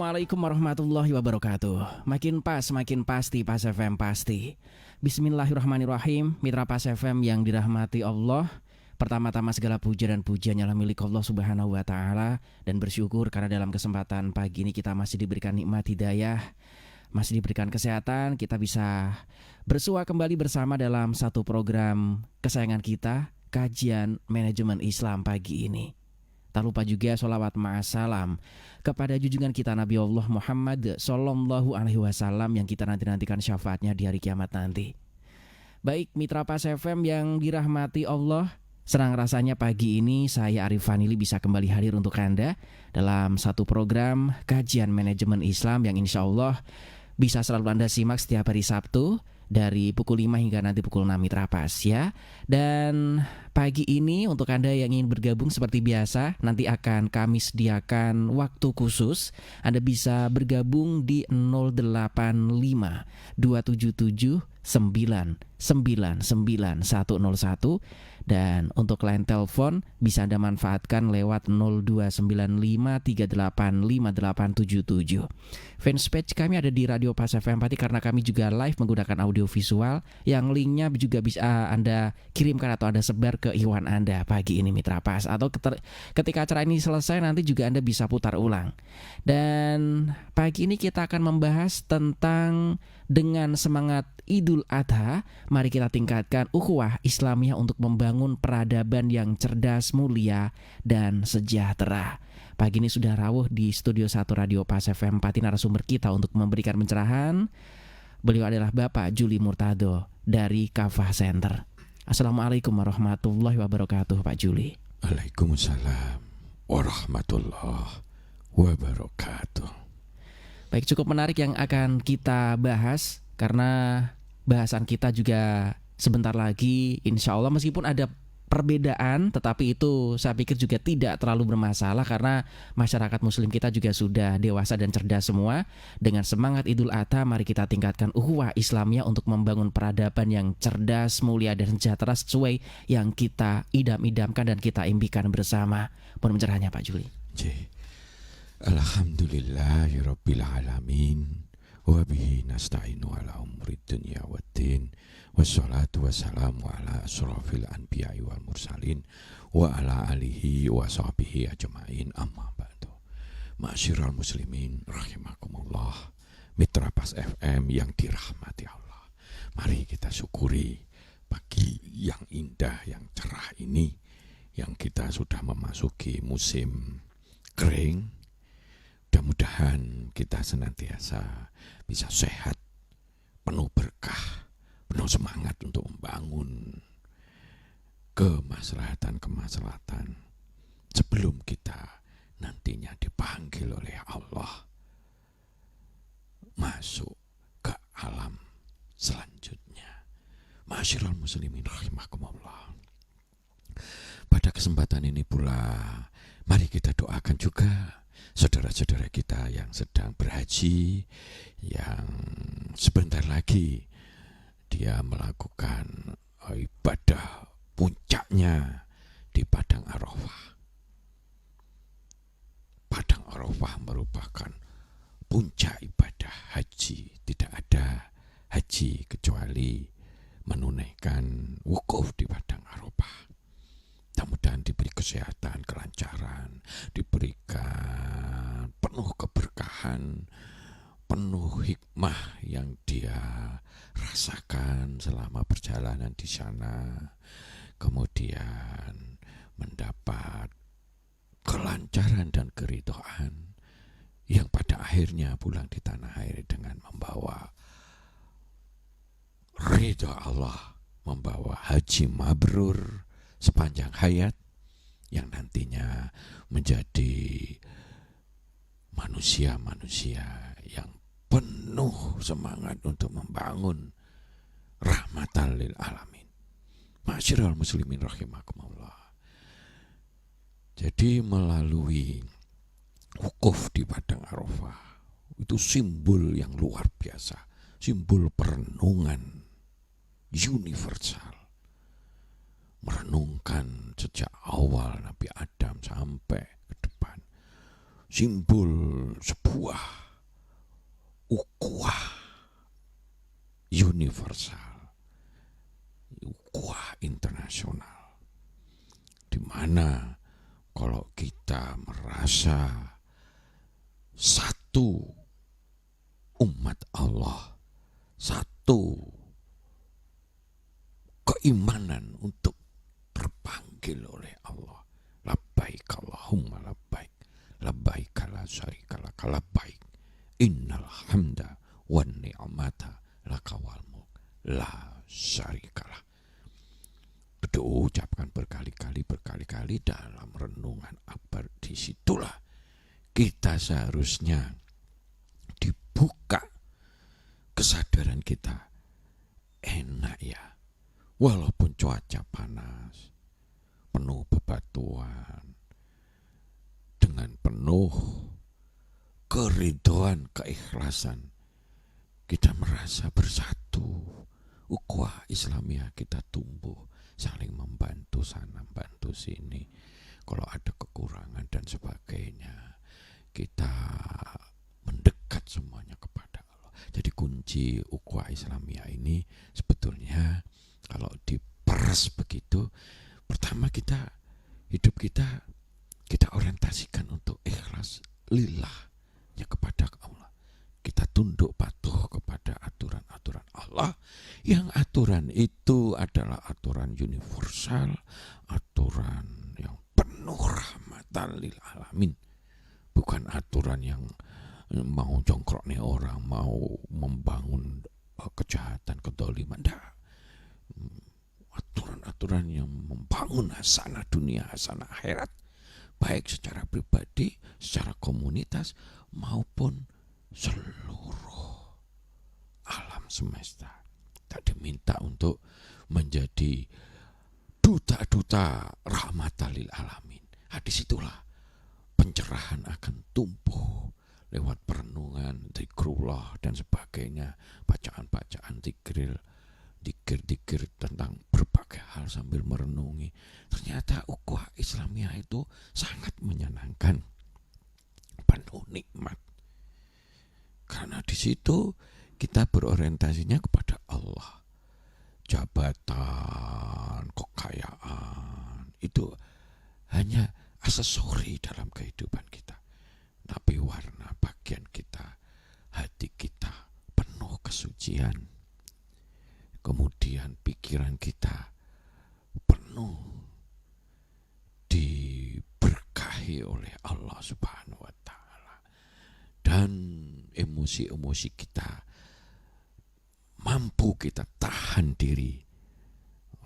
Assalamualaikum warahmatullahi wabarakatuh. Makin pas, makin pasti Pas FM pasti. Bismillahirrahmanirrahim. Mitra Pas FM yang dirahmati Allah, pertama-tama segala puja dan pujiannya adalah milik Allah Subhanahu wa taala, dan bersyukur karena dalam kesempatan pagi ini kita masih diberikan nikmat hidayah, masih diberikan kesehatan, kita bisa bersua kembali bersama dalam satu program kesayangan kita, kajian manajemen Islam pagi ini. Tak lupa juga sholawat ma'asalam kepada junjungan kita Nabi Allah Muhammad Sallallahu Alaihi Wasallam yang kita nantikan syafaatnya di hari kiamat nanti. Baik mitra Pas FM yang dirahmati Allah, senang rasanya pagi ini saya Arif Fanili bisa kembali hadir untuk Anda dalam satu program kajian manajemen Islam yang insya Allah bisa selalu Anda simak setiap hari Sabtu dari pukul 5 hingga nanti pukul 6 Mitra Pas ya. Dan pagi ini untuk Anda yang ingin bergabung seperti biasa, nanti akan kami sediakan waktu khusus. Anda bisa bergabung di 085 277 999 101, dan untuk line telepon bisa Anda manfaatkan lewat 0295 385877. Fanpage kami ada di Radio Pas FM Pati karena kami juga live menggunakan audio visual yang linknya juga bisa Anda kirimkan atau Anda sebar ke iwan Anda pagi ini Mitra Pas, atau ketika acara ini selesai nanti juga Anda bisa putar ulang. Dan pagi ini kita akan membahas tentang dengan semangat Idul Adha, mari kita tingkatkan ukhuwah Islamiyah untuk membangun peradaban yang cerdas, mulia, dan sejahtera. Pagi ini sudah rawuh di Studio 1 Radio Pas FM Pati narasumber kita untuk memberikan pencerahan. Beliau adalah Bapak Juli Murtado dari Kafah Center. Assalamualaikum warahmatullahi wabarakatuh Pak Juli. Waalaikumsalam warahmatullahi wabarakatuh. Baik, cukup menarik yang akan kita bahas karena bahasan kita juga sebentar lagi insya Allah meskipun ada perbedaan, tetapi itu saya pikir juga tidak terlalu bermasalah karena masyarakat muslim kita juga sudah dewasa dan cerdas semua. Dengan semangat Idul Adha, mari kita tingkatkan ukhuwah Islamiyah untuk membangun peradaban yang cerdas, mulia, dan sejahtera sesuai yang kita idam-idamkan dan kita impikan bersama. Mohon pencerahannya Pak Juli. Alhamdulillahirabbil alamin wa bihi nasta'inu ala umuri dunya waddin. Wassalatu wassalamu ala asrafil anbiya'i wal mursalin wa ala alihi wa sahbihi ajma'in, amma ba'du. Ma'asyiral muslimin rahimakumullah, Mitra Pas FM yang dirahmati Allah, mari kita syukuri pagi yang indah, yang cerah ini, yang kita sudah memasuki musim kering. Mudah-mudahan kita senantiasa bisa sehat, penuh berkah, penuh semangat untuk membangun kemaslahatan sebelum kita nantinya dipanggil oleh Allah masuk ke alam selanjutnya. Ma'asyiral muslimin rahimakumullah. Pada kesempatan ini pula mari kita doakan juga saudara-saudara kita yang sedang berhaji, yang sebentar lagi dia melakukan ibadah puncaknya di Padang Arafah. Padang Arafah merupakan puncak ibadah haji. Tidak ada haji kecuali menunaikan wukuf di Padang Arafah. Mudah-mudahan diberi kesehatan, kelancaran, diberikan penuh keberkahan, penuh hikmah yang dia rasakan selama perjalanan di sana. Kemudian mendapat kelancaran dan keridhaan yang pada akhirnya pulang di tanah air dengan membawa ridha Allah, membawa haji mabrur sepanjang hayat yang nantinya menjadi manusia-manusia yang penuh semangat untuk membangun rahmatan lil alamin. Ma'asyiral muslimin rahimakumullah. Jadi melalui wukuf di Padang Arafah itu simbol yang luar biasa, simbol perenungan universal. Merenungkan sejak awal Nabi Adam sampai ke depan, simbol sebuah ukhuwah universal, ukhuwah internasional, di mana kalau kita merasa satu umat Allah, satu keimanan untuk terpanggil oleh Allah, labbaik Allahumma labbaik, labbaik la syarika lak, labbaik innal hamda wan ni'mata laka wal mulk la syarikalah. Itu ucapkan berkali-kali dalam renungan akbar. Disitulah kita seharusnya dibuka kesadaran kita. Enak ya, walaupun cuaca panas, penuh bebatuan, dengan penuh keridhaan, keikhlasan, kita merasa bersatu. Ukhuwah Islamiyah kita tumbuh, saling membantu sana, membantu sini. Kalau ada kekurangan dan sebagainya, kita mendekat semuanya kepada Allah. Jadi kunci ukhuwah Islamiyah ini sebetulnya kalau diperas begitu, pertama hidup kita orientasikan untuk ikhlas lillahnya kepada Allah. Kita tunduk patuh kepada aturan-aturan Allah, yang aturan itu adalah aturan universal, aturan yang penuh rahmatan lil alamin, bukan aturan yang mau jongkrok nih orang, mau membangun kejahatan, kedoliman. Aturan-aturan yang membangun hasanah dunia, hasanah akhirat, baik secara pribadi, secara komunitas, maupun seluruh alam semesta. Tak diminta untuk menjadi duta-duta rahmatan lil alamin. Disitulah pencerahan akan tumbuh lewat perenungan, zikrullah dan sebagainya, bacaan-bacaan zikir tentang berbagai hal sambil merenungi. Ternyata ukhuwah Islamiyah itu sangat menyenangkan, penuh nikmat. Karena di situ kita berorientasinya kepada Allah. Jabatan, kekayaan itu hanya aksesori dalam kehidupan kita. Tapi warna bagian kita, hati kita penuh kesucian. Kemudian pikiran kita penuh diberkahi oleh Allah Subhanahu wa Ta'ala. Dan emosi-emosi kita mampu kita tahan diri,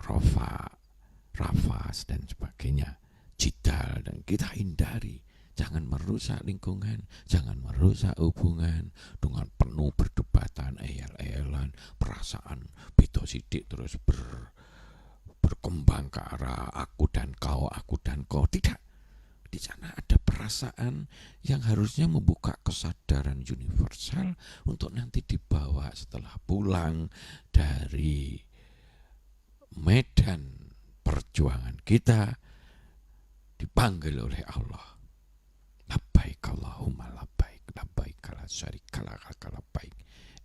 rafas dan sebagainya, jidal, dan kita hindari. Jangan merusak lingkungan, jangan merusak hubungan dengan penuh perdebatan, eyel-eyelan, perasaan beda sidik terus berkembang ke arah aku dan kau. Tidak. Di sana ada perasaan yang harusnya membuka kesadaran universal untuk nanti dibawa setelah pulang dari medan perjuangan kita, dipanggil oleh Allah. Labbaik Allahumma labbaik, labbaik la syarika lak, labbaik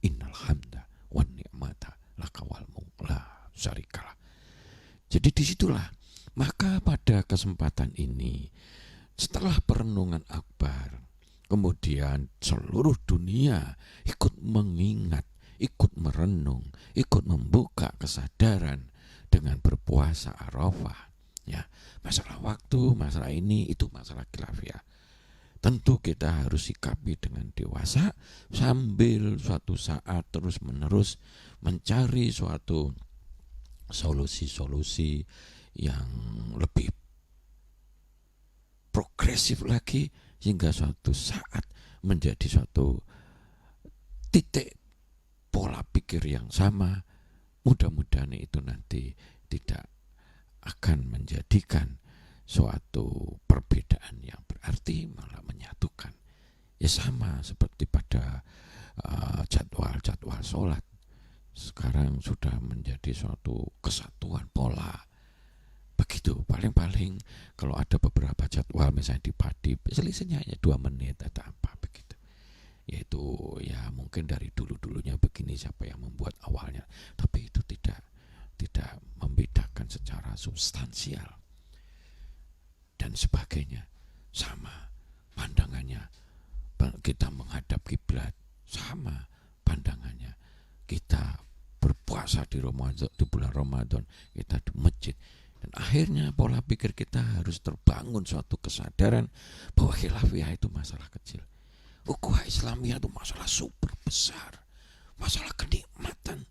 innal hamda wan ni'mata laka wal mulk la syarikalah. Jadi disitulah, maka pada kesempatan ini, setelah perenungan akbar, kemudian seluruh dunia ikut mengingat, ikut merenung, ikut membuka kesadaran dengan berpuasa Arafah. Ya, masalah waktu, masalah ini, itu masalah khilafiyah. Tentu kita harus sikapi dengan dewasa, sambil suatu saat terus-menerus mencari suatu solusi-solusi yang lebih progresif lagi, hingga suatu saat menjadi suatu titik pola pikir yang sama. Mudah-mudahan itu nanti tidak akan menjadikan suatu perbedaan yang berarti, malah menyatukan. Ya sama seperti pada jadwal sholat. Sekarang sudah menjadi suatu kesatuan pola Begitu, paling-paling kalau ada beberapa jadwal misalnya di Padi, selisihnya hanya 2 menit atau apa begitu. Yaitu ya mungkin dari dulu-dulunya begini siapa yang membuat awalnya, tapi itu tidak membedakan secara substansial dan sebagainya. Sama pandangannya, kita menghadap kiblat, sama pandangannya. Kita berpuasa di Ramadan, di bulan Ramadan, kita di masjid. Dan akhirnya pola pikir kita harus terbangun suatu kesadaran bahwa khilafiyah itu masalah kecil. Ukhuwah Islamiyah itu masalah super besar, masalah kenikmatan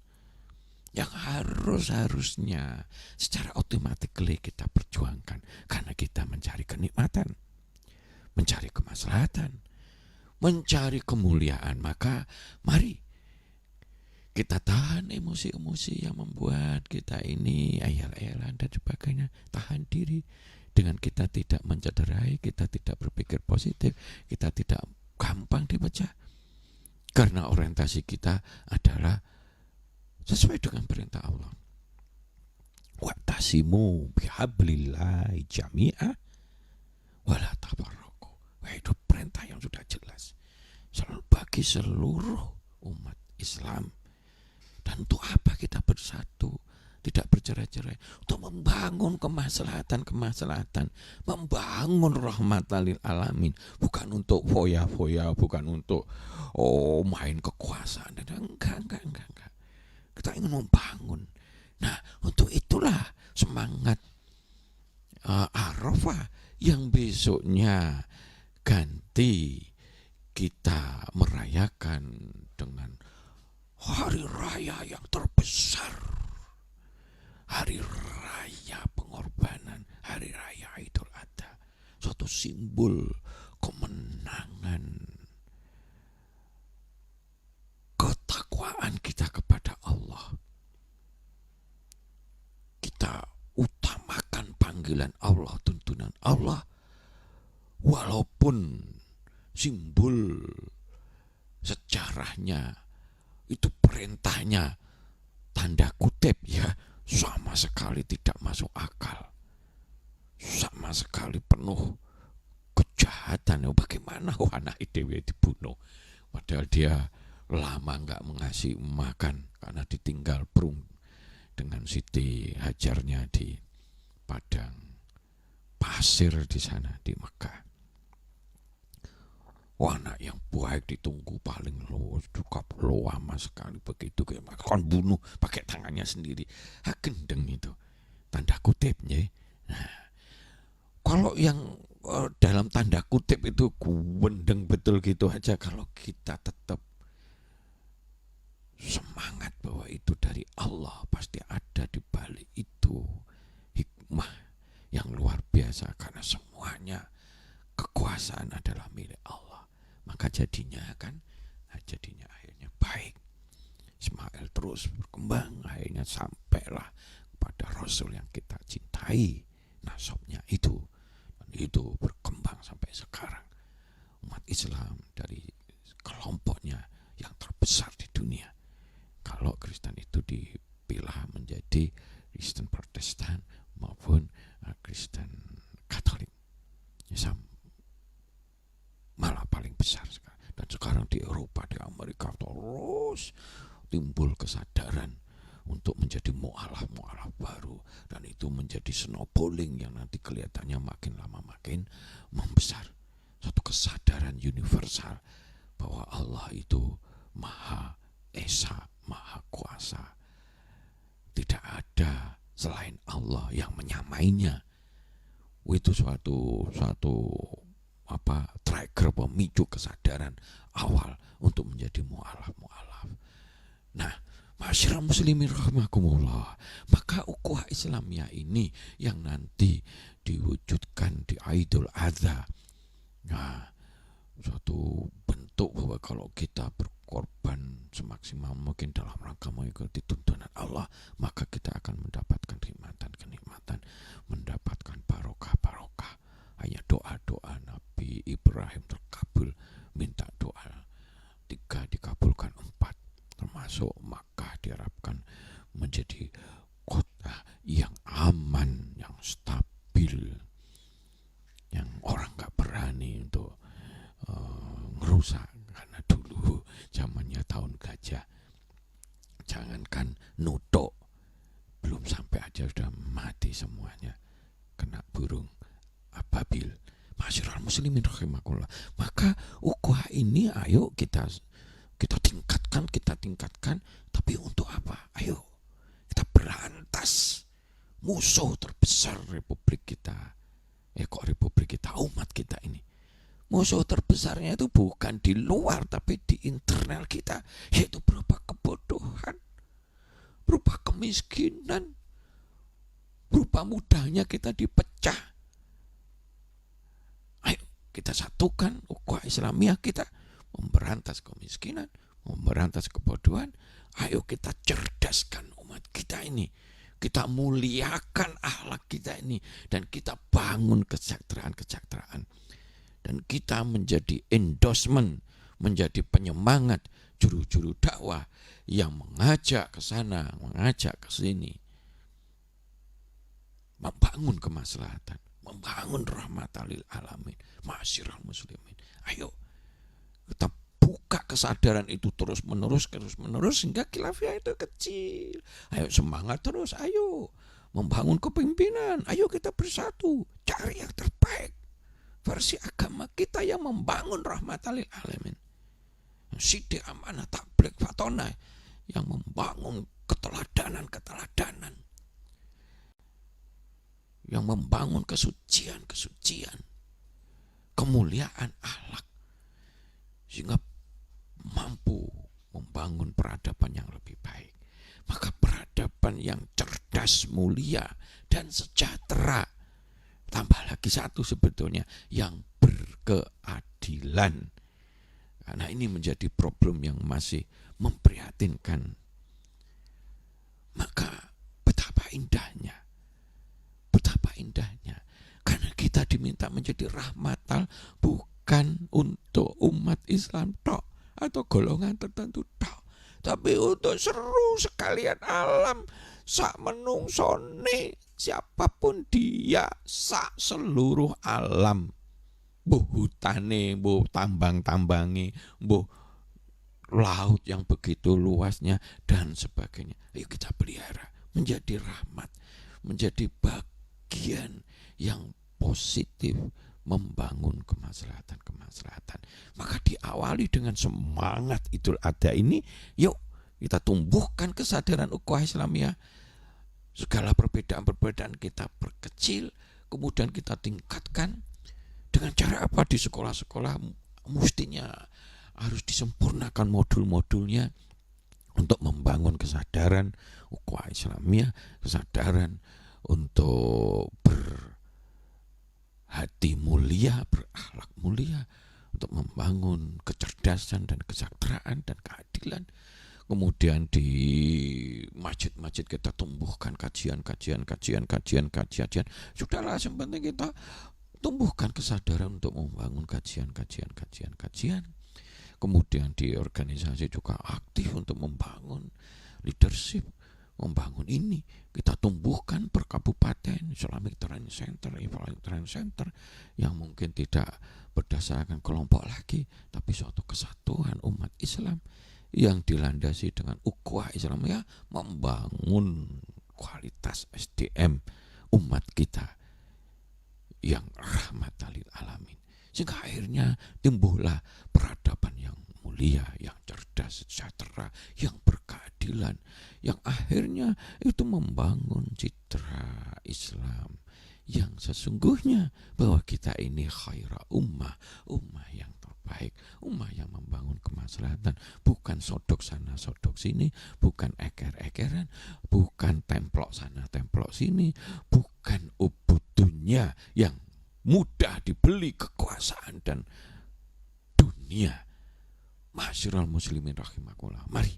yang harusnya secara otomatis kita perjuangkan karena kita mencari kenikmatan, mencari kemaslahatan, mencari kemuliaan. Maka mari kita tahan emosi-emosi yang membuat kita ini ayal-ayalan dan sebagainya. Tahan diri dengan kita tidak mencederai, kita tidak berpikir positif, kita tidak gampang dipecah. Karena orientasi kita adalah sesuai dengan perintah Allah. Wa'tasimu bihablillahi jami'a wala tafarraqu. Itu perintah yang sudah jelas. Bagi seluruh umat Islam. Dan untuk apa kita bersatu? Tidak bercerai-cerai. Untuk membangun kemaslahatan, membangun rahmatan lil alamin. Bukan untuk foya-foya, bukan untuk main kekuasaan. Enggak. Kita ingin membangun. Nah, untuk itulah semangat Arafah yang besoknya ganti kita merayakan dengan hari raya yang terbesar, hari raya pengorbanan, hari raya Idul Adha, suatu simbol kemenangan, ketakwaan kita kepada Allah. Kita utamakan panggilan Allah, tuntunan Allah, walaupun simbol sejarahnya itu perintahnya tanda kutip ya, sama sekali tidak masuk akal, sama sekali penuh kejahatan. Bagaimana anak IDW dibunuh padahal dia lama nggak mengasih makan karena ditinggal perung dengan Siti Hajarnya di padang pasir di sana di Mekah. Anak yang baik ditunggu paling lama sekali begitu, kayak makan bunuh pakai tangannya sendiri. Gendeng itu tanda kutipnya. Nah, kalau yang dalam tanda kutip itu gendeng betul gitu aja, kalau kita tetap semangat bahwa itu dari Allah, pasti ada di balik itu hikmah yang luar biasa, karena semuanya kekuasaan adalah milik Allah. Maka jadinya akhirnya baik. Ismail terus berkembang, akhirnya sampailah kepada Rasul yang kita cintai, nasabnya itu, dan itu berkembang sampai sekarang. Umat Islam dari kelompoknya yang terbesar di dunia. Kalau Kristen itu dipilah menjadi Kristen Protestan maupun Kristen Katolik, Islam malah paling besar sekarang. Dan sekarang di Eropa, di Amerika terus timbul kesadaran untuk menjadi mu'alaf baru, dan itu menjadi snowballing yang nanti kelihatannya makin lama makin membesar. Satu kesadaran universal bahwa Allah itu Maha Esa, Maha Kuasa. Tidak ada selain Allah yang menyamainya. Itu suatu trigger, pemicu kesadaran awal untuk menjadi mu'alaf. Nah, masyarakat muslimin rahimakumullah, maka ukhuwah Islamiyah ini yang nanti diwujudkan di Idul Adha. Nah, suatu bentuk bahwa kalau kita berkorban semaksimal mungkin dalam rangka mengikuti tuntunan Allah, maka kita akan mendapatkan kenikmatan, mendapatkan barokah. Hanya doa-doa Nabi Ibrahim terkabul, minta doa 3 dikabulkan 4, termasuk Makkah diharapkan menjadi kota yang aman, yang dia sudah mati semuanya kena burung ababil. Ma'asyiral muslimin rahimakumullah. Maka ukhuwah ini ayo kita tingkatkan, tapi untuk apa? Ayo kita berantas musuh terbesar republik kita. Republik kita, umat kita ini. Musuh terbesarnya itu bukan di luar tapi di internal kita, yaitu berupa kebodohan, berupa kemiskinan, berupa mudahnya kita dipecah. Ayo kita satukan ukhuwah Islamiyah kita, memberantas kemiskinan, memberantas kebodohan. Ayo kita cerdaskan umat kita ini, kita muliakan akhlak kita ini, dan kita bangun kesejahteraan, dan kita menjadi endorsement, menjadi penyemangat juru-juru dakwah yang mengajak ke sana, mengajak ke sini, membangun kemaslahatan, membangun rahmatan lil alamin. Ma'asyiral muslimin, ayo kita buka kesadaran itu terus menerus sehingga khilafah itu kecil. Ayo semangat terus, ayo membangun kepemimpinan, ayo kita bersatu cari yang terbaik versi agama kita yang membangun rahmatan lil alamin. Sidik amanah tabligh fatona yang membangun keteladanan, yang membangun kesucian, kemuliaan akhlak, sehingga mampu membangun peradaban yang lebih baik. Maka peradaban yang cerdas, mulia, dan sejahtera. Tambah lagi satu sebetulnya, yang berkeadilan. Karena ini menjadi problem yang masih memprihatinkan. Maka betapa indahnya. Karena kita diminta menjadi rahmatan bukan untuk umat Islam tok atau golongan tertentu tok, tapi untuk seluruh sekalian alam, sak menungsone, siapapun dia, sak seluruh alam. Mbuh hutane, mbuh tambang-tambangi, mbuh laut yang begitu luasnya dan sebagainya. Ayo kita pelihara menjadi rahmat, menjadi bagian yang positif membangun kemaslahatan. Maka diawali dengan semangat Idul Adha ini, yuk kita tumbuhkan kesadaran ukhuwah Islamiyah. Segala perbedaan kita perkecil, kemudian kita tingkatkan. Dengan cara apa? Di sekolah-sekolah mestinya harus disempurnakan modul-modulnya untuk membangun kesadaran ukhuwah Islamiyah, kesadaran untuk berhati mulia, berakhlak mulia, untuk membangun kecerdasan dan kesejahteraan dan keadilan. Kemudian di masjid-masjid kita tumbuhkan kajian. Sudahlah, yang penting kita tumbuhkan kesadaran untuk membangun kajian. Kemudian di organisasi juga aktif untuk membangun leadership, membangun ini. Kita tumbuhkan per kabupaten Islamic Training Center, yang mungkin tidak berdasarkan kelompok lagi, tapi suatu kesatuan umat Islam yang dilandasi dengan ukhuwah Islamiyah, membangun kualitas SDM umat kita yang rahmatan lil alamin. Sehingga akhirnya timbullah peradaban yang mulia, yang cerdas, sejahtera, yang berkeadilan, yang akhirnya itu membangun citra Islam yang sesungguhnya, bahwa kita ini khaira ummah yang terbaik, ummah yang membangun kemaslahatan, bukan sodok sana sodok sini, bukan eker-ekeran, bukan templok sana templok sini, bukan ubud dunia yang mudah dibeli kekuasaan dan dunia. Ma'asyiral muslimin rahimakumullah, mari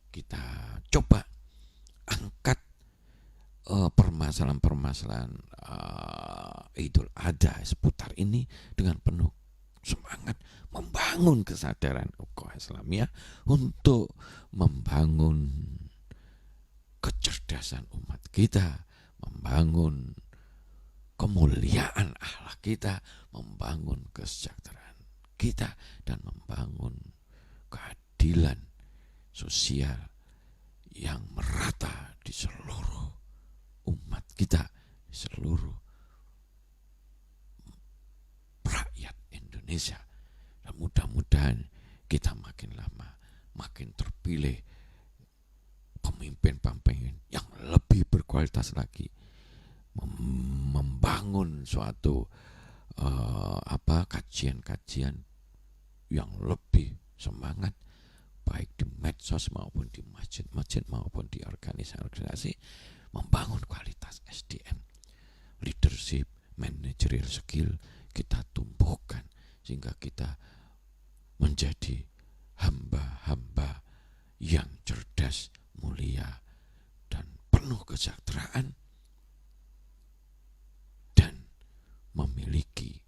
kita coba angkat permasalahan-permasalahan Idul Adha seputar ini dengan penuh semangat, membangun kesadaran ukhuwah Islamiyah untuk membangun kecerdasan umat kita, membangun kemuliaan akhlak kita, membangun kesejahteraan kita, dan membangun keadilan sosial yang merata di seluruh umat kita seluruh rakyat Indonesia. Dan mudah-mudahan kita makin lama makin terpilih pemimpin-pemimpin yang lebih berkualitas lagi, membangun suatu kajian-kajian yang lebih semangat, baik di medsos maupun di masjid-masjid maupun di organisasi, membangun kualitas SDM, leadership, managerial skill kita tumbuhkan sehingga kita menjadi hamba-hamba yang cerdas, mulia, dan penuh kesejahteraan, dan memiliki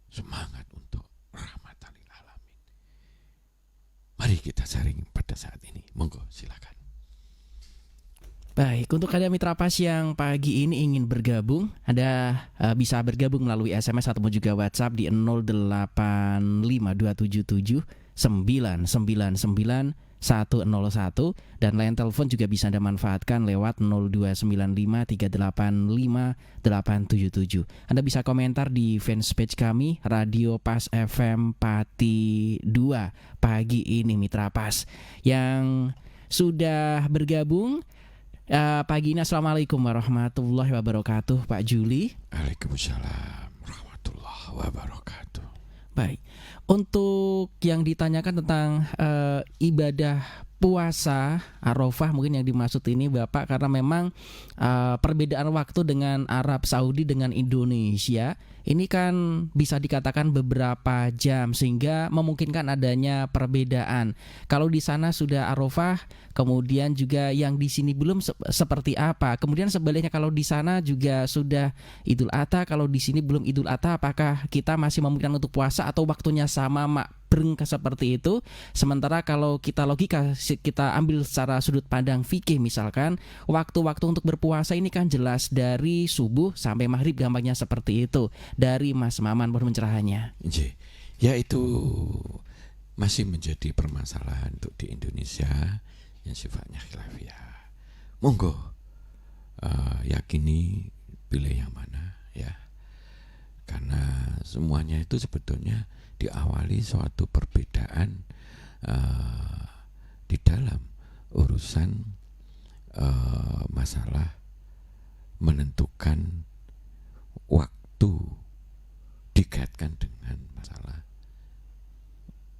semangat untuk rahmatan lil alamin. Mari kita sharing pada saat ini. Monggo silakan. Baik, untuk ada mitra pas yang pagi ini ingin bergabung, Anda bisa bergabung melalui SMS ataupun juga WhatsApp di 085277 999 101, dan line telepon juga bisa Anda manfaatkan lewat 0295385877. Anda bisa komentar di fanspage kami Radio Pas FM Pati 2 pagi ini mitra pas yang sudah bergabung. Pagi ini assalamualaikum warahmatullahi wabarakatuh Pak Juli. Waalaikumsalam warahmatullahi wabarakatuh. Baik, untuk yang ditanyakan tentang ibadah puasa Arafah, mungkin yang dimaksud ini Bapak, karena memang perbedaan waktu dengan Arab Saudi dengan Indonesia ini kan bisa dikatakan beberapa jam, sehingga memungkinkan adanya perbedaan. Kalau di sana sudah Arafah, kemudian juga yang di sini belum, seperti apa? Kemudian sebaliknya, kalau di sana juga sudah Idul Adha, kalau di sini belum Idul Adha, apakah kita masih memungkinkan untuk puasa atau waktunya sama breng seperti itu? Sementara kalau kita logika, kita ambil secara sudut pandang fikih, misalkan waktu-waktu untuk berpuasa ini kan jelas dari subuh sampai maghrib, gampangnya seperti itu. Dari Mas Maman, mohon pencerahannya. Ya, itu masih menjadi permasalahan untuk di Indonesia yang sifatnya khilafiyah. Monggo yakini, pilih yang mana ya, karena semuanya itu sebetulnya diawali suatu perbedaan di dalam urusan masalah menentukan waktu, dikaitkan dengan masalah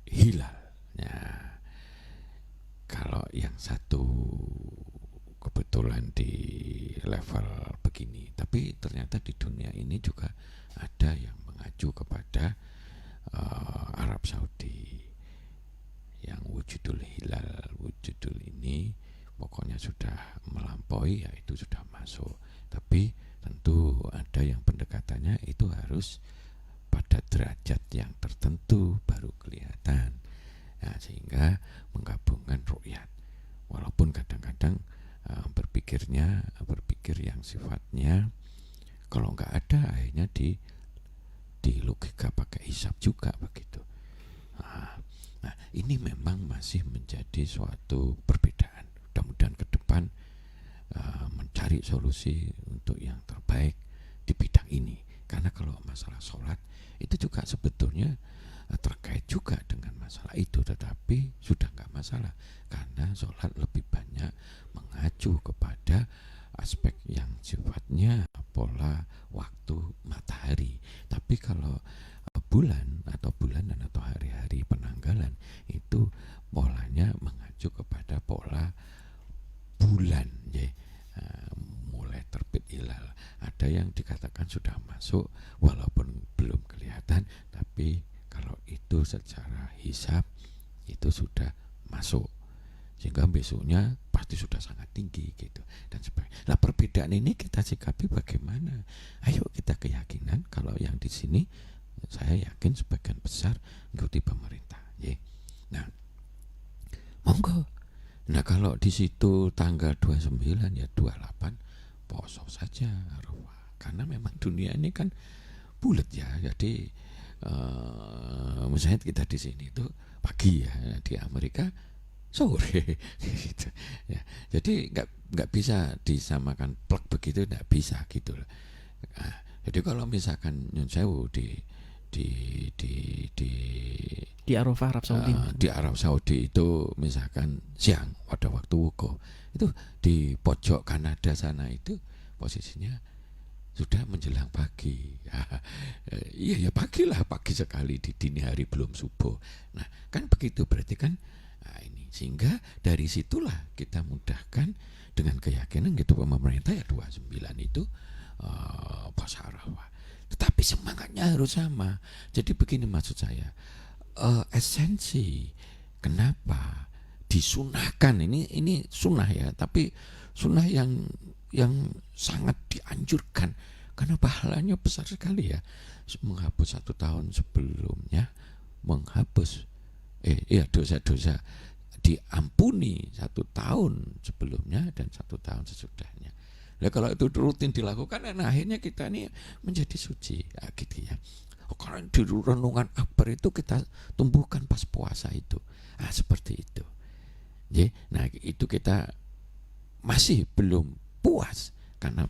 hilal. Nah, kalau yang satu kebetulan di level begini, tapi ternyata di dunia ini juga ada yang mengacu kepada Arab Saudi yang wujudul hilal, wujudul ini pokoknya sudah melampaui, ya itu sudah masuk. Tapi tentu ada yang pendekatannya itu harus pada derajat yang tertentu baru kelihatan. Nah, sehingga menggabungkan ru'yat, walaupun kadang-kadang berpikir yang sifatnya kalau nggak ada akhirnya di logika pakai hisab juga begitu. Nah, ini memang masih menjadi suatu perbedaan. Mudah-mudahan ke depan mencari solusi untuk yang terbaik di bidang ini. Karena kalau masalah sholat itu juga sebetulnya terkait juga dengan masalah itu, tetapi sudah nggak masalah karena sholat lebih banyak mengacu kepada aspek yang sifatnya pola waktu matahari. Tapi kalau bulan atau bulanan atau hari-hari penanggalan itu polanya mengacu kepada pola bulan ya. Mulai terbit hilal, ada yang dikatakan sudah masuk walaupun belum kelihatan, tapi kalau itu secara hisab itu sudah masuk, sehingga besoknya pasti sudah sangat tinggi gitu dan sebagainya. Nah, perbedaan ini kita sikapi bagaimana? Ayo kita keyakinan kalau yang di sini saya yakin sebagian besar mengikuti pemerintah ya. Nah, monggo. Nah, kalau di situ tanggal 29 ya 28 poso saja Arafah. Karena memang dunia ini kan bulat ya. Jadi misalnya kita di sini itu pagi ya, di Amerika sore gitu. Ya, jadi nggak bisa disamakan plek begitu, nggak bisa gitu loh. Nah, jadi kalau misalkan Nyun Sewu di di Di Arafah Arab Saudi. di Arab Saudi itu misalkan siang pada waktu wukuf, itu di pojok Kanada sana itu posisinya sudah menjelang pagi. Iya ya pagi lah, pagi sekali di dini hari belum subuh. Nah kan begitu berarti kan, nah ini sehingga dari situlah kita mudahkan dengan keyakinan gitu pemerintah ya 29 itu puasa Arafah. Tetapi semangatnya harus sama. Jadi begini maksud saya, esensi kenapa disunahkan ini sunnah ya, tapi sunnah yang sangat dianjurkan karena pahalanya besar sekali ya. Menghapus 1 tahun sebelumnya, menghapus dosa-dosa diampuni 1 tahun sebelumnya dan 1 tahun sesudahnya. Nah kalau itu rutin dilakukan, nah akhirnya kita ini menjadi suci, nah, gitu ya. Karena di renungan akbar itu kita tumbuhkan pas puasa itu, seperti itu. Nah itu kita masih belum puas karena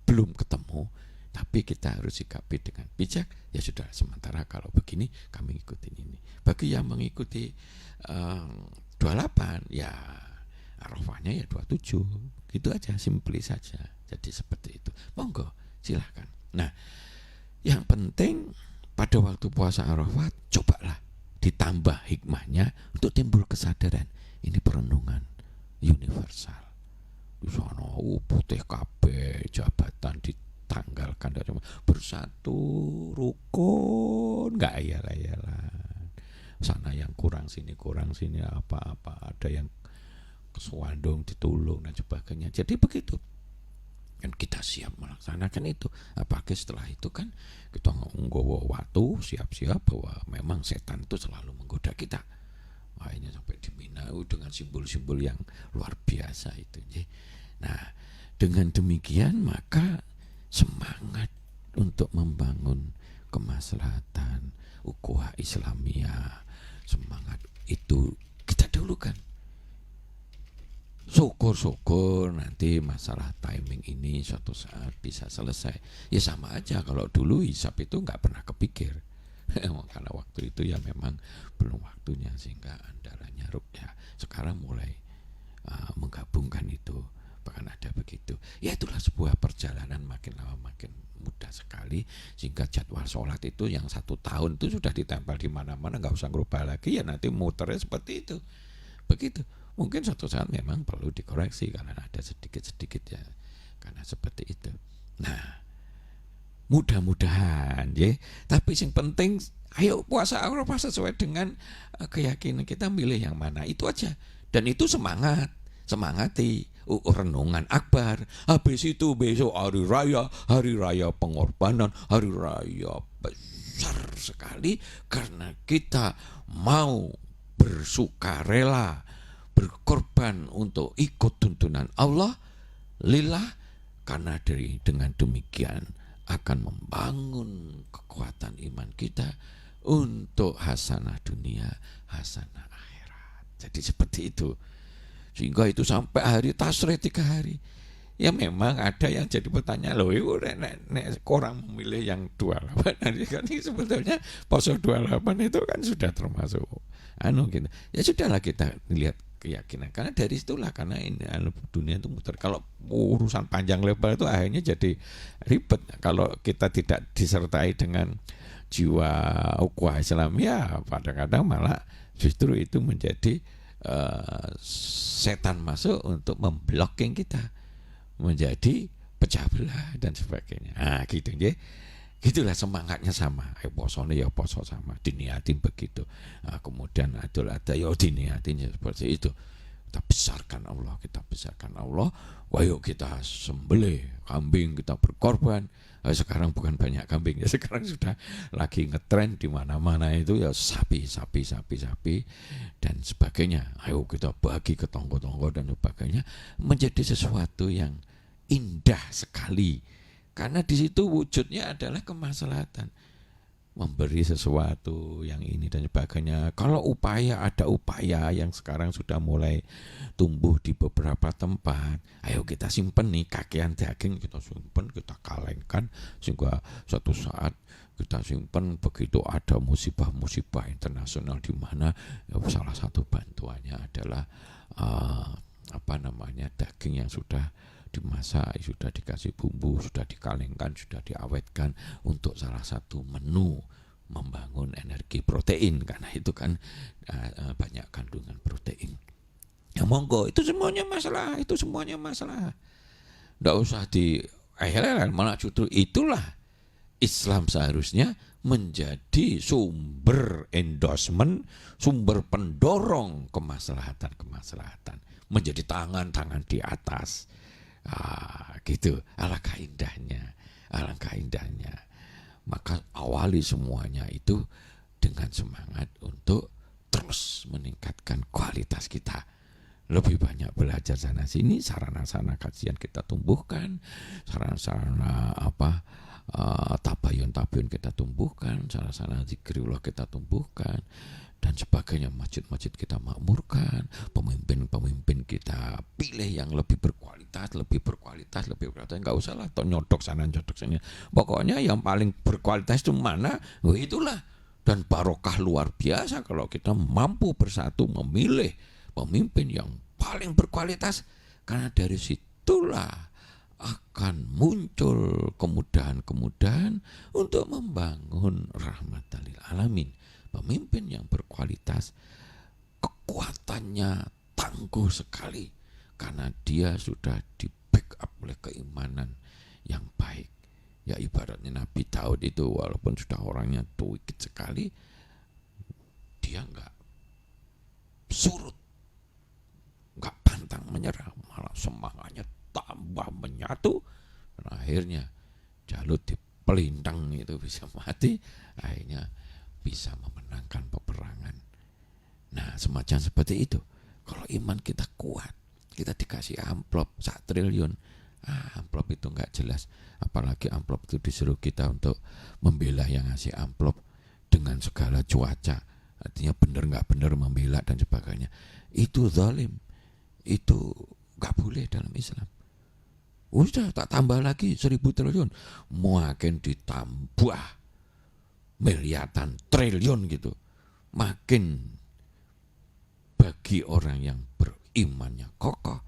belum ketemu, tapi kita harus sikapi dengan bijak. Ya sudah, sementara kalau begini kami ikutin ini. Bagi yang mengikuti 28 ya Arafahnya ya 27, gitu aja, simpel saja. Jadi seperti itu, monggo silahkan. Nah yang penting pada waktu puasa Arafah cobalah ditambah hikmahnya untuk timbul kesadaran ini perenungan universal. Di sana putih kabeh, jabatan ditanggalkan dari bersatu rukun, nggak ayal-ayalan. Sana yang kurang sini apa-apa, ada yang keswandong ditulung dan sebagainya. Jadi begitu. Kan kita siap melaksanakan itu. Apalagi setelah itu kan kita nggawa waktu siap-siap bahwa memang setan itu selalu menggoda kita. Akhirnya sampai di Mina dengan simbol-simbol yang luar biasa itu. Nah dengan demikian maka semangat untuk membangun kemaslahatan ukhuwah Islamiyah, semangat itu kita dahulukan. Syukur-syukur nanti masalah timing ini suatu saat bisa selesai. Ya sama aja kalau dulu hisab itu nggak pernah kepikir. Karena waktu itu ya memang belum waktunya, sehingga andalanya ruqyah. Sekarang mulai menggabungkan itu, bahkan ada begitu. Ya itulah sebuah perjalanan makin lama makin mudah sekali, sehingga jadwal sholat itu yang 1 tahun itu sudah ditempel di mana-mana, nggak usah ngerubah lagi. Ya nanti muternya seperti itu. Begitu. Mungkin suatu saat memang perlu dikoreksi karena ada sedikit-sedikit ya, karena seperti itu. Nah, mudah-mudahan ya. Tapi yang penting ayo puasa Arafah sesuai dengan keyakinan kita, milih yang mana itu aja. Dan itu semangati renungan akbar. Habis itu besok hari raya pengorbanan, hari raya besar sekali karena kita mau bersukarela, berkorban untuk ikut tuntunan Allah lillah, karena dengan demikian akan membangun kekuatan iman kita untuk hasanah dunia, hasanah akhirat. Jadi seperti itu. Sehingga itu sampai hari tasrih 3 hari. Ya memang ada yang jadi pertanyaan, loh itu nek orang memilih yang 28 hari kan, ini sebetulnya poso 28 itu kan sudah termasuk gitu. Ya sudahlah kita lihat keyakinan, karena dari situlah, karena ini dunia itu muter. Kalau urusan panjang lebar itu akhirnya jadi ribet kalau kita tidak disertai dengan jiwa ukhuwah Islam. Ya kadang-kadang malah justru itu menjadi setan masuk untuk memblocking kita, menjadi pecah belah dan sebagainya. Gitu ya. Gitulah semangatnya sama. Posone ya poso sama, diniatin begitu. Kemudian Idul Adha ya diniatin seperti itu. Kita besarkan Allah. Ayo kita sembelih kambing, kita berkorban. Sekarang bukan banyak kambing ya, sekarang sudah lagi ngetren di mana-mana itu ya sapi dan sebagainya. Ayo kita bagi ke tonggo-tonggo dan sebagainya, menjadi sesuatu yang indah sekali. Karena di situ wujudnya adalah kemaslahatan. memberi sesuatu yang ini dan sebagainya. Kalau ada upaya yang sekarang sudah mulai tumbuh di beberapa tempat, ayo kita simpen nih kakean daging, kita simpen, kita kalengkan sehingga suatu saat kita simpen begitu ada musibah-musibah internasional di mana salah satu bantuannya adalah daging yang sudah dimasak, sudah dikasih bumbu, sudah dikalengkan, sudah diawetkan untuk salah satu menu membangun energi protein, karena itu kan banyak kandungan protein. Ya monggo, itu semuanya masalah. Nggak usah malah justru itulah Islam seharusnya menjadi sumber endorsement, sumber pendorong kemaslahatan, menjadi tangan-tangan di atas. Gitu, alangkah indahnya. Maka awali semuanya itu dengan semangat untuk terus meningkatkan kualitas kita. Lebih banyak belajar sana sini, sarana-sarana kajian kita tumbuhkan, sarana-sarana tabayun kita tumbuhkan, sarana-sarana zikrullah kita tumbuhkan, dan sebagainya. Masjid-masjid kita makmurkan, pemimpin kita pilih yang lebih berkualitas. Nggak usah lah nyodok sana nyodok sini. Pokoknya yang paling berkualitas itu mana, itulah. Dan barokah luar biasa kalau kita mampu bersatu memilih pemimpin yang paling berkualitas, karena dari situlah akan muncul kemudahan-kemudahan untuk membangun rahmatan lil alamin. Pemimpin yang berkualitas kekuatannya tangguh sekali karena dia sudah di backup oleh keimanan yang baik. Ya ibaratnya Nabi Daud itu walaupun sudah orangnya tuikit sekali, dia enggak surut, enggak pantang menyerah, malah semangatnya tambah menyatu. Dan akhirnya Jalut dipelintang itu bisa mati, akhirnya bisa memenangkan peperangan. Nah semacam seperti itu. Kalau iman kita kuat, kita dikasih amplop 1 triliun, amplop itu enggak jelas. Apalagi amplop itu disuruh kita untuk membela yang ngasih amplop dengan segala cuaca, artinya benar nggak benar membela dan sebagainya. Itu zalim, itu nggak boleh dalam Islam. Udah tak tambah lagi 1.000 triliun, makin ditambah miliaran triliun gitu, makin bagi orang yang berimannya kokoh,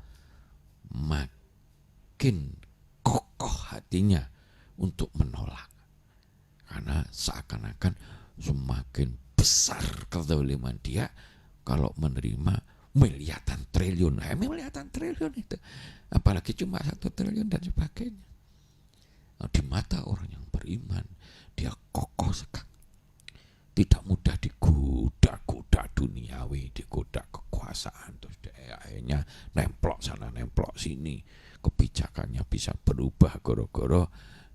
makin kokoh hatinya untuk menolak, karena seakan-akan semakin besar kezaliman dia kalau menerima miliaran triliun. Miliaran triliun itu, apalagi cuma 1 triliun dan sebagainya. Di mata orang yang beriman, dia kokoh sekali, tidak mudah digoda-goda duniawi, digoda kekuasaan, terus akhirnya nemplok sana nemplok sini, kebijakannya bisa berubah gara-gara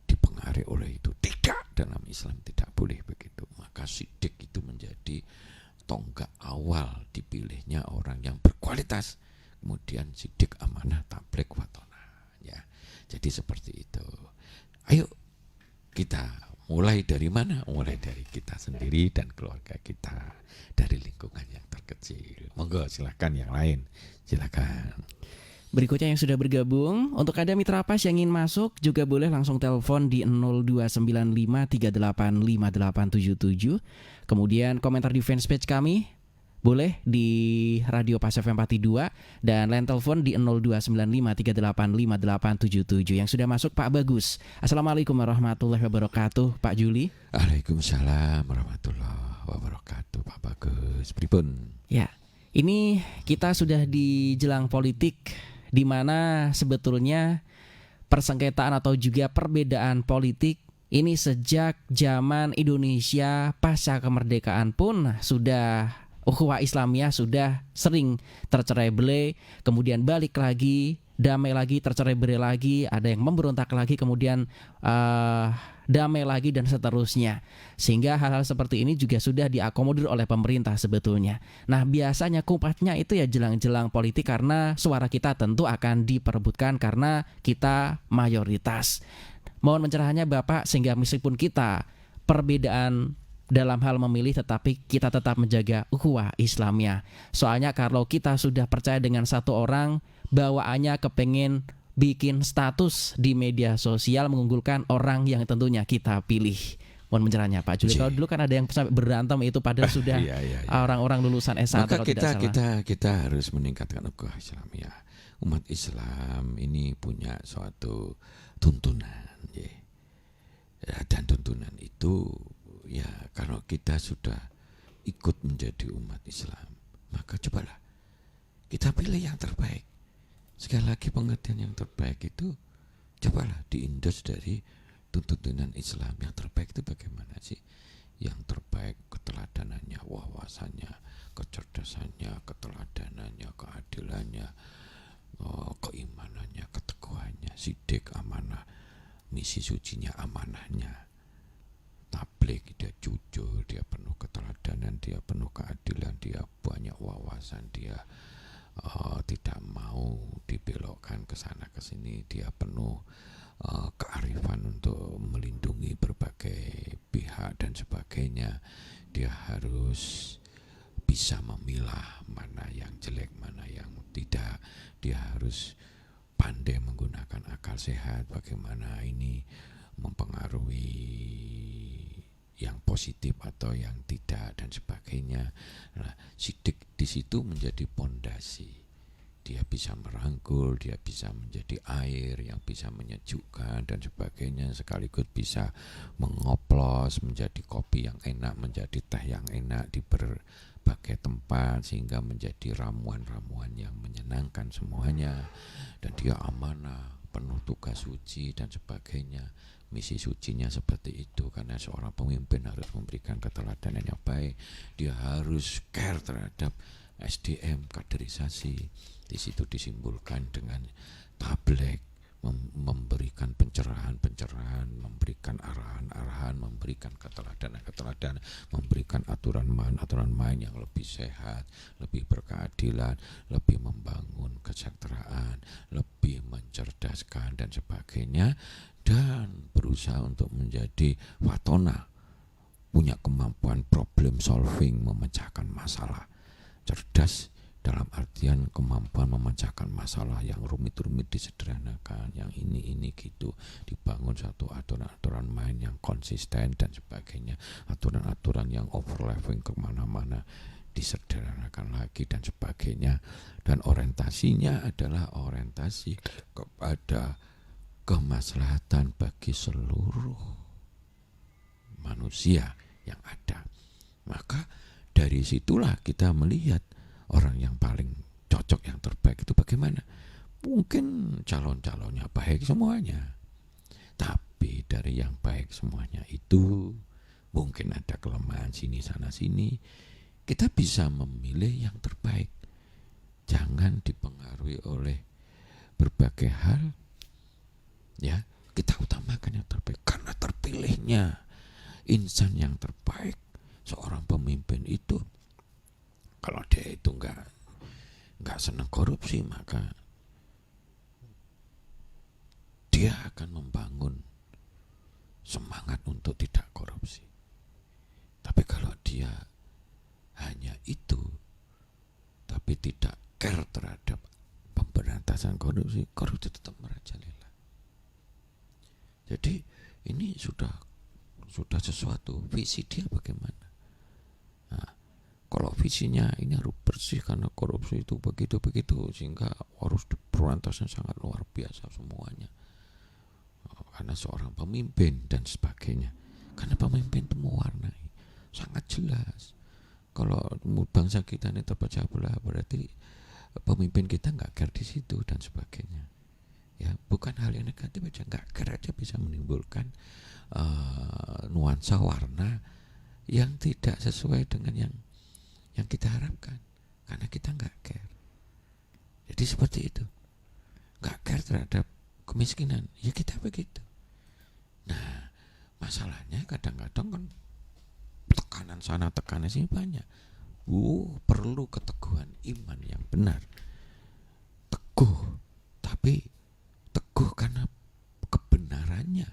dipengaruhi oleh itu. Tidak, dalam Islam tidak boleh begitu. Maka sidik itu menjadi tonggak awal dipilihnya orang yang berkualitas. Kemudian sidik, amanah, tabligh, watonah, ya. Jadi seperti itu. Ayo kita mulai dari mana? Mulai dari kita sendiri dan keluarga kita, dari lingkungan yang terkecil. Monggo silakan yang lain, silakan. Berikutnya yang sudah bergabung, untuk ada mitra pas yang ingin masuk juga boleh langsung telepon di 0295385877. Kemudian komentar di fanspage kami boleh di Radio Pas FM 42 dan line telepon di 0295385877. Yang sudah masuk Pak Bagus. Assalamualaikum warahmatullahi wabarakatuh, Pak Juli. Waalaikumsalam warahmatullahi wabarakatuh, Pak Bagus. Pripun? Ya, ini kita sudah di jelang politik, di mana sebetulnya persengketaan atau juga perbedaan politik ini sejak zaman Indonesia pasca kemerdekaan pun sudah ukhuwah Islamiyah sudah sering tercerai-berai, kemudian balik lagi, damai lagi, tercerai-berai lagi, ada yang memberontak lagi, kemudian damai lagi dan seterusnya. Sehingga hal-hal seperti ini juga sudah diakomodir oleh pemerintah sebetulnya. Nah, biasanya kumpatnya itu ya jelang-jelang politik karena suara kita tentu akan diperebutkan karena kita mayoritas. Mohon pencerahannya Bapak, sehingga meskipun kita perbedaan dalam hal memilih, tetapi kita tetap menjaga ukhuwah Islamnya. Soalnya kalau kita sudah percaya dengan satu orang, bawaannya kepengen bikin status di media sosial mengunggulkan orang yang tentunya kita pilih. Mohon pencerahannya Pak Juli. Kalau dulu kan ada yang sampai berantem itu padahal sudah orang-orang lulusan S1 Maka kalau tidak salah. kita harus meningkatkan ukhuwah Islamiyah. Umat Islam ini punya suatu tuntunan, ya. Dan tuntunan itu ya kalau kita sudah ikut menjadi umat Islam, maka cobalah kita pilih yang terbaik. Sekali lagi pengertian yang terbaik itu cobalah diindos dari tuntunan Islam. Yang terbaik itu bagaimana sih? Yang terbaik keteladanannya, wawasannya, kecerdasannya, keteladanannya, keadilannya, keimanannya, keteguhannya, sidik, amanah, misi sucinya, amanahnya, tabligh, dia jujur, dia penuh keteladanan, dia penuh keadilan, dia banyak wawasan, dia tidak mau dibelokkan ke sana ke sini, dia penuh kearifan untuk melindungi berbagai pihak dan sebagainya. Dia harus bisa memilah mana yang jelek, mana yang tidak. Dia harus pandai menggunakan akal sehat, bagaimana ini mempengaruhi yang positif atau yang tidak dan sebagainya. Nah, sidik di situ menjadi pondasi. Dia bisa merangkul, dia bisa menjadi air yang bisa menyejukkan dan sebagainya, sekaligus bisa mengoplos menjadi kopi yang enak, menjadi teh yang enak di berbagai tempat, sehingga menjadi ramuan-ramuan yang menyenangkan semuanya. Dan dia amanah, penuh tugas suci dan sebagainya. Misi sucinya seperti itu, karena seorang pemimpin harus memberikan keteladanan yang baik. Dia harus care terhadap SDM, kaderisasi. Di situ disimbolkan dengan tabligh, memberikan pencerahan, memberikan arahan-arahan, memberikan keteladanan, memberikan aturan main yang lebih sehat, lebih berkeadilan, lebih membangun kesejahteraan, lebih mencerdaskan dan sebagainya, dan berusaha untuk menjadi watona, punya kemampuan problem solving, memecahkan masalah. Cerdas dalam artian kemampuan memecahkan masalah yang rumit-rumit disederhanakan, yang ini gitu, dibangun satu aturan-aturan main yang konsisten dan sebagainya, aturan-aturan yang overlapping kemana-mana disederhanakan lagi dan sebagainya. Dan orientasinya adalah orientasi kepada kemaslahatan bagi seluruh manusia yang ada. Maka dari situlah kita melihat orang yang paling cocok, yang terbaik itu bagaimana. Mungkin calon-calonnya baik semuanya, tapi dari yang baik semuanya itu mungkin ada kelemahan sini sana sini. Kita bisa memilih yang terbaik. Jangan dipengaruhi oleh berbagai hal, ya. Kita utamakan yang terbaik, karena terpilihnya insan yang terbaik, seorang pemimpin itu, kalau dia itu nggak senang korupsi, maka dia akan membangun semangat untuk tidak korupsi. Tapi kalau dia hanya itu, tapi tidak care terhadap pemberantasan korupsi, korupsi tetap merajalela. Jadi ini sudah sesuatu, visi dia bagaimana. Nah, kalau visinya ini harus bersih karena korupsi itu begitu, sehingga harus diberantasnya sangat luar biasa semuanya, karena seorang pemimpin dan sebagainya. Karena pemimpin itu mewarnai, sangat jelas. Kalau bangsa kita ini terpecah belah, berarti pemimpin kita nggak care di situ dan sebagainya. Ya, bukan hal yang negatif aja, nggak care aja bisa menimbulkan nuansa warna yang tidak sesuai dengan yang kita harapkan, karena kita nggak care. Jadi seperti itu, nggak care terhadap kemiskinan, ya kita begitu. Nah, masalahnya kadang-kadang kan tekanan sana tekanan sini banyak. Perlu keteguhan iman yang benar, teguh, tapi teguh karena kebenarannya,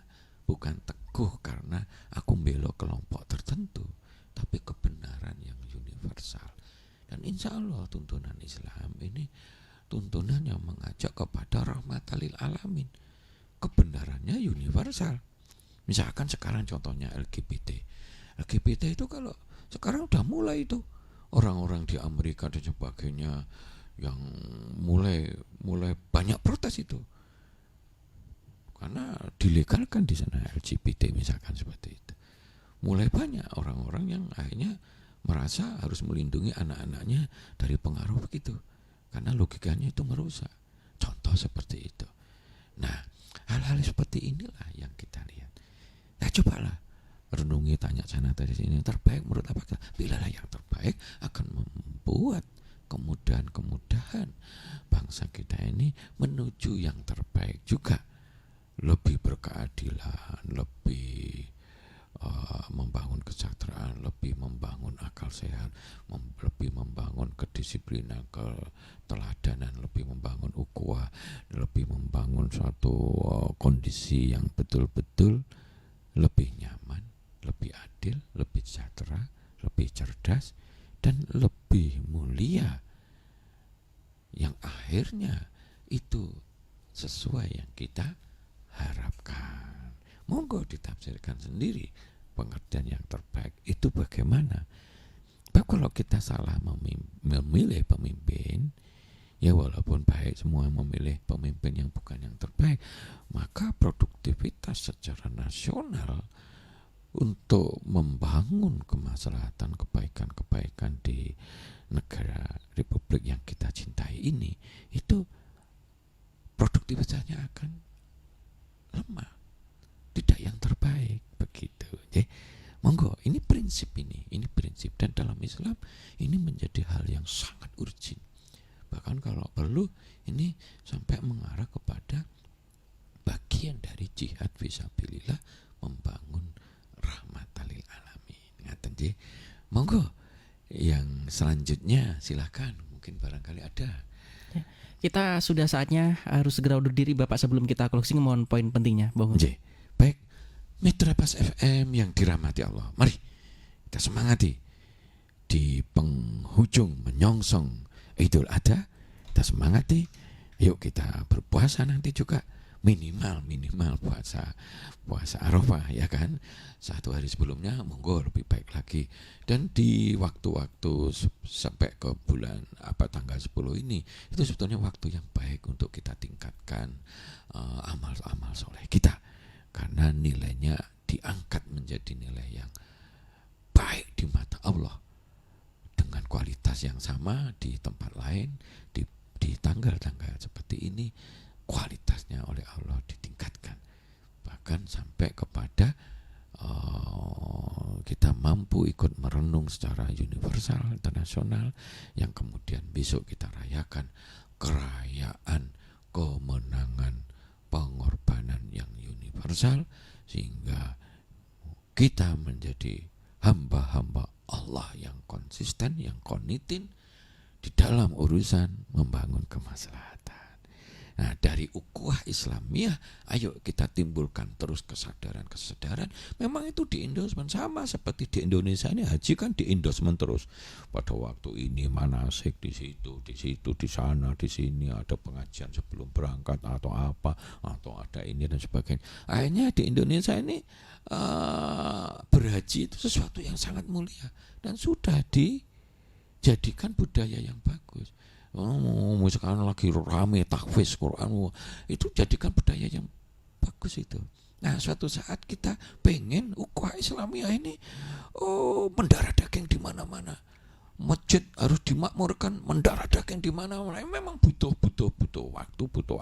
bukan teguh teguh karena aku membela kelompok tertentu, tapi kebenaran yang universal. Dan insya Allah tuntunan Islam ini tuntunan yang mengajak kepada rahmatan lil alamin. Kebenarannya universal. Misalkan sekarang contohnya LGBT. LGBT itu kalau sekarang udah mulai itu orang-orang di Amerika dan sebagainya yang mulai banyak protes itu. Karena dilegalkan di sana LGBT misalkan seperti itu. Mulai banyak orang-orang yang akhirnya merasa harus melindungi anak-anaknya dari pengaruh begitu. Karena logikanya itu merusak. Contoh seperti itu. Nah, hal-hal seperti inilah yang kita lihat. Nah, cobalah renungi, tanya sana dari sini, terbaik menurut apa kita? Pilihlah yang terbaik, akan membuat kemudahan-kemudahan bangsa kita ini menuju yang terbaik juga. Lebih berkeadilan, lebih membangun kesejahteraan, lebih membangun akal sehat, lebih membangun kedisiplinan, keteladanan, lebih membangun ukhuwah, lebih membangun suatu kondisi yang betul-betul lebih nyaman, lebih adil, lebih sejahtera, lebih cerdas, dan lebih mulia, yang akhirnya itu sesuai yang kita harapkan. Monggo ditafsirkan sendiri pengertian yang terbaik itu bagaimana. Sebab kalau kita salah memilih pemimpin, ya walaupun baik semua memilih pemimpin yang bukan yang terbaik, maka produktivitas secara nasional untuk membangun kemaslahatan, kebaikan-kebaikan di negara Republik yang kita cintai ini, itu produktivitasnya akan lemah, tidak yang terbaik begitu. Jadi, monggo, ini prinsip, ini prinsip, dan dalam Islam ini menjadi hal yang sangat urgent. Bahkan kalau perlu ini sampai mengarah kepada bagian dari jihad fisabilillah, membangun rahmatan lil alamin. Ngaten nggih. Monggo yang selanjutnya silakan, mungkin barangkali ada. Kita sudah saatnya harus segera undur diri Bapak sebelum kita closing. Mohon poin pentingnya, Bang. Baik, Mitra Pas FM yang dirahmati Allah, mari kita semangati di penghujung menyongsong Idul Adha. Kita semangati, yuk kita berpuasa nanti juga minimal puasa Arafah, ya kan, 1 hari sebelumnya, monggo lebih baik lagi. Dan di waktu-waktu sampai ke bulan tanggal 10 ini, itu sebetulnya waktu yang baik untuk kita tingkatkan amal-amal soleh kita, karena nilainya diangkat menjadi nilai yang baik di mata Allah, dengan kualitas yang sama di tempat lain, di tanggal-tanggal seperti ini kualitasnya oleh Allah ditingkatkan, bahkan sampai kepada kita mampu ikut merenung secara universal, internasional, yang kemudian besok kita rayakan kerayaan kemenangan pengorbanan yang universal, sehingga kita menjadi hamba-hamba Allah yang konsisten, yang konitin di dalam urusan membangun kemaslahatan. Nah, dari ukhuwah Islamiyah, ayo kita timbulkan terus kesadaran. Memang itu di endorsement, sama seperti di Indonesia ini haji kan di endorsement terus. Pada waktu ini manasik di situ, di sana, di sini ada pengajian sebelum berangkat atau apa, atau ada ini dan sebagainya. Akhirnya di Indonesia ini berhaji itu sesuatu yang sangat mulia dan sudah dijadikan budaya yang bagus. Sekarang lagi rame tahfiz Quran, itu jadikan budaya yang bagus itu. Nah, suatu saat kita pengen ukhuwah Islamiyah ini mendarah daging di mana-mana. Masjid harus dimakmurkan, mendarah daging di mana-mana. Memang butuh waktu, butuh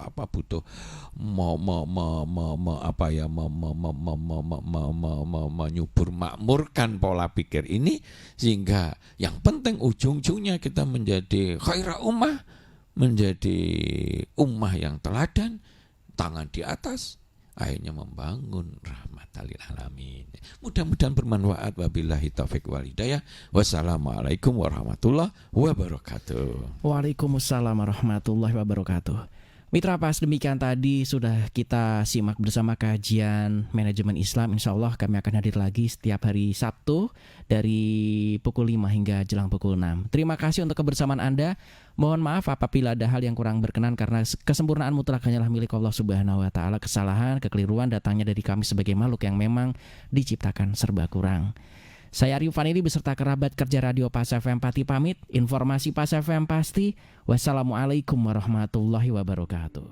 menyubur makmurkan pola pikir ini, sehingga yang penting ujung-ujungnya kita menjadi khairah ummah, menjadi ummah yang teladan, tangan di atas, akhirnya membangun rahmatan lil alamin. Mudah-mudahan bermanfaat. Wabillahi taufiq wal hidayah. Wassalamualaikum warahmatullahi wabarakatuh. Waalaikumsalam warahmatullahi wabarakatuh. Mitra Pas, demikian tadi sudah kita simak bersama kajian manajemen Islam. Insya Allah kami akan hadir lagi setiap hari Sabtu dari pukul 5 hingga jelang pukul 6. Terima kasih untuk kebersamaan Anda. Mohon maaf apabila ada hal yang kurang berkenan karena kesempurnaan mutlak hanyalah milik Allah Subhanahu wa taala. Kesalahan, kekeliruan datangnya dari kami sebagai makhluk yang memang diciptakan serba kurang. Saya Arif Fanili beserta kerabat kerja Radio Pas FM Pati pamit. Informasi Pas FM pasti. Wassalamualaikum warahmatullahi wabarakatuh.